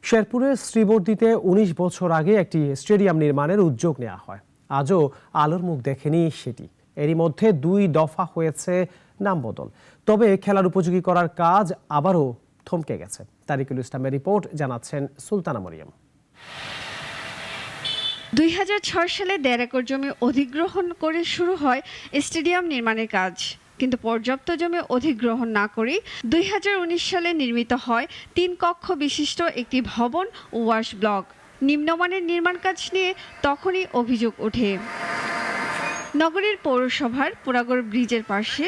শেরপুরের শ্রীবর্দীতে ১৯ বছর আগে একটি স্টেডিয়াম নির্মাণের উদ্যোগ নেওয়া হয়। আজও আলোর মুখ দেখেনি সেটি। এরই মধ্যে ২ দফা হয়েছে নাম বদল। তবে খেলার উপযোগী করার কাজ আবারও থমকে গেছে। তারিকুল ইসলামের রিপোর্ট, জানাচ্ছেন সুলতানা মরিয়ম। ২০০৬ সালে ১.৫ একর জমি অধিগ্রহণ করে শুরু হয় স্টেডিয়াম নির্মাণের কাজ। কিন্তু পর্যাপ্ত জমি অধিগ্রহণ না করে ২০১৯ সালে নির্মিত হয় ৩ কক্ষ বিশিষ্ট একটি ভবন ও ওয়াশ ব্লক। নিম্নমানের নির্মাণ কাজ নিয়ে তখনই অভিযোগ ওঠে। নগরীর পৌরসভার পুরাগড় ব্রিজের পাশে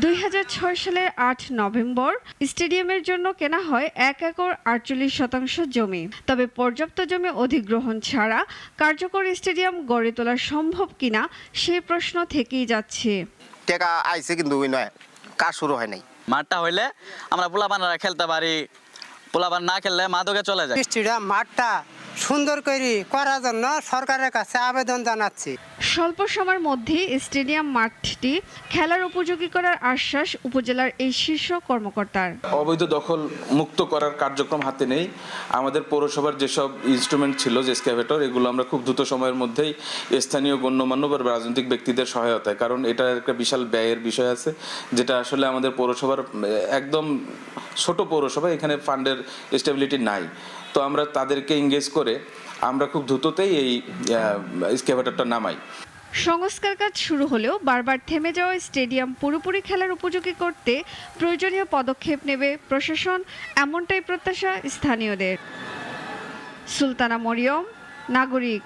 ২০০৬ সালের ৮ নভেম্বর স্টেডিয়ামের জন্য কেনা হয় ১ একর ৪৮ জমি। তবে পর্যাপ্ত জমি অধিগ্রহণ ছাড়া কার্যকর স্টেডিয়াম গড়ে তোলা সম্ভব কিনা সে প্রশ্ন থেকেই যাচ্ছে। টাকা আইছে কিন্তু ওই নয়, কাজ শুরু হয় নাই। মাঠটা হইলে আমরা পোলাপানরা খেলতে পারি, পোলাপান না খেললে মাদকে চলে যায়। স্টেডিয়াম মাঠটা সুন্দর করে করার জন্য সরকারের কাছে আবেদন জানাচ্ছি। স্বল্প সময়ের মধ্যে স্টেডিয়াম মাঠটি খেলার উপযোগী করার আশ্বাস উপজেলার এই শীর্ষ কর্মকর্তার। অবৈধ দখল মুক্ত করার কার্যক্রম হাতে নেই। আমাদের পৌরসভার যেসব ইনস্ট্রুমেন্ট ছিল, যে এক্সকাভেটর, এগুলো আমরা খুব দ্রুত সময়ের মধ্যেই স্থানীয় গণ্যমান্য বা রাজনৈতিক ব্যক্তিদের সহায়তায়, কারণ এটা একটা বিশাল ব্যয়ের বিষয় আছে, যেটা আসলে আমাদের পৌরসভার একদম ছোট পৌরসভা, এখানে ফান্ডের স্টেবিলিটি নাই। তো আমরা তাদেরকে এঙ্গেজ করে আমরা খুব দ্রুততেই এই এক্সকাভেটরটা নামাই। সংস্কার কাজ শুরু হলেও বারবার থেমে যাওয়া স্টেডিয়াম পুরোপুরি খেলার উপযোগী করতে প্রয়োজনীয় পদক্ষেপ নেবে প্রশাসন, এমনটাই প্রত্যাশা স্থানীয়দের। সুলতানা মরিয়ম, নাগরিক।